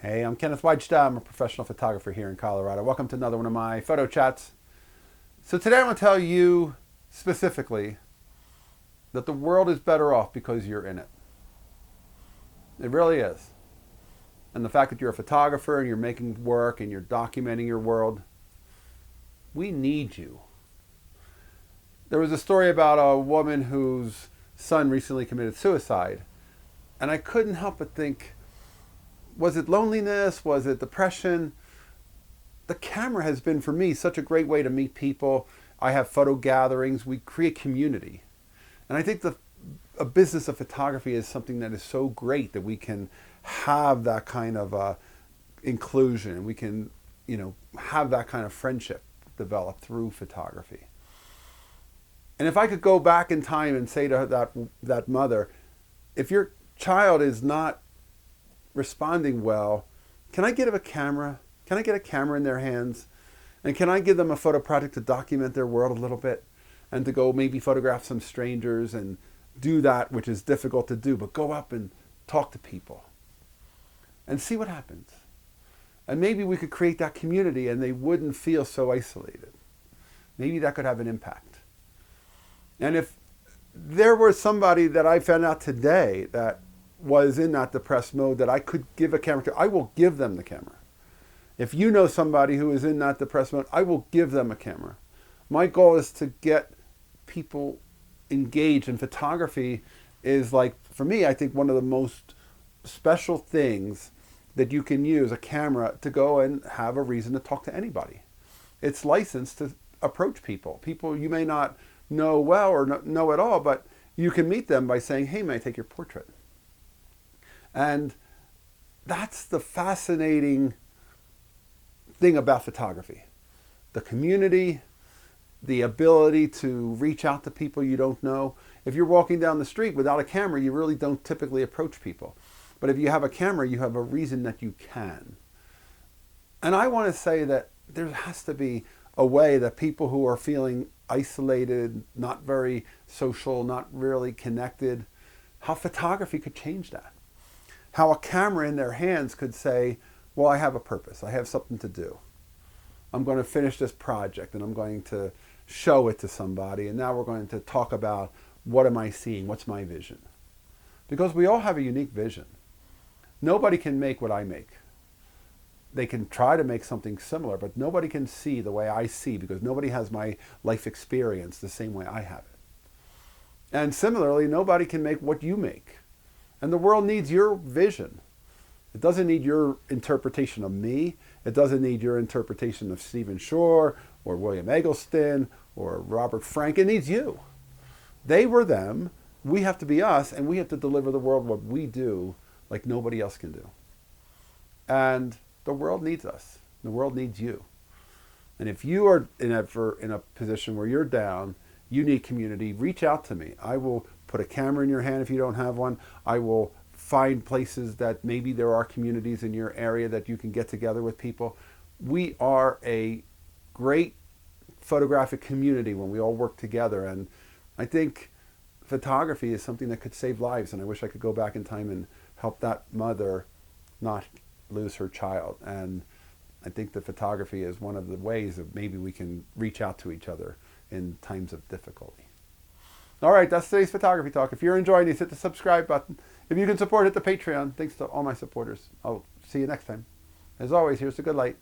Hey, I'm Kenneth Wajda. I'm a professional photographer here in Colorado. Welcome to another one of my photo chats. So today I want to tell you specifically that the world is better off because you're in it. It really is. And the fact that you're a photographer and you're making work and you're documenting your world, we need you. There was a story about a woman whose son recently committed suicide. And I couldn't help but think, was it loneliness? Was it depression? The camera has been, for me, such a great way to meet people. I have photo gatherings. We create community. And I think a business of photography is something that is so great that we can have that kind of inclusion. We can, have that kind of friendship develop through photography. And if I could go back in time and say to that mother, if your child is not responding well, can I give a camera? Can I get a camera in their hands? And can I give them a photo project to document their world a little bit and to go maybe photograph some strangers and do that, which is difficult to do, but go up and talk to people and see what happens. And maybe we could create that community and they wouldn't feel so isolated. Maybe that could have an impact. And if there was somebody that I found out today that was in that depressed mode that I could give a camera to, I will give them the camera. If you know somebody who is in that depressed mode, I will give them a camera. My goal is to get people engaged, and photography is, like, for me, I think one of the most special things that you can use, a camera, to go and have a reason to talk to anybody. It's licensed to approach people you may not know well or know at all, but you can meet them by saying, hey, may I take your portrait? And that's the fascinating thing about photography. The community, the ability to reach out to people you don't know. If you're walking down the street without a camera, you really don't typically approach people. But if you have a camera, you have a reason that you can. And I want to say that there has to be a way that people who are feeling isolated, not very social, not really connected, how photography could change that. How a camera in their hands could say, well, I have a purpose. I have something to do. I'm going to finish this project and I'm going to show it to somebody. And now we're going to talk about, what am I seeing? What's my vision? Because we all have a unique vision. Nobody can make what I make. They can try to make something similar, but nobody can see the way I see because nobody has my life experience the same way I have it. And similarly, nobody can make what you make. And the world needs your vision. It doesn't need your interpretation of me. It doesn't need your interpretation of Stephen Shore or William Eggleston or Robert Frank. It needs you. They were them. We have to be us, and we have to deliver the world what we do like nobody else can do. And the world needs us. The world needs you. And if you are in a position where you're down, you need community, reach out to me. I will put a camera in your hand if you don't have one. I will find places that maybe there are communities in your area that you can get together with people. We are a great photographic community when we all work together. And I think photography is something that could save lives. And I wish I could go back in time and help that mother not lose her child. And I think that photography is one of the ways that maybe we can reach out to each other in times of difficulty. All right, that's today's photography talk. If you're enjoying this, hit the subscribe button. If you can support, hit the Patreon. Thanks to all my supporters. I'll see you next time. As always, here's the good light.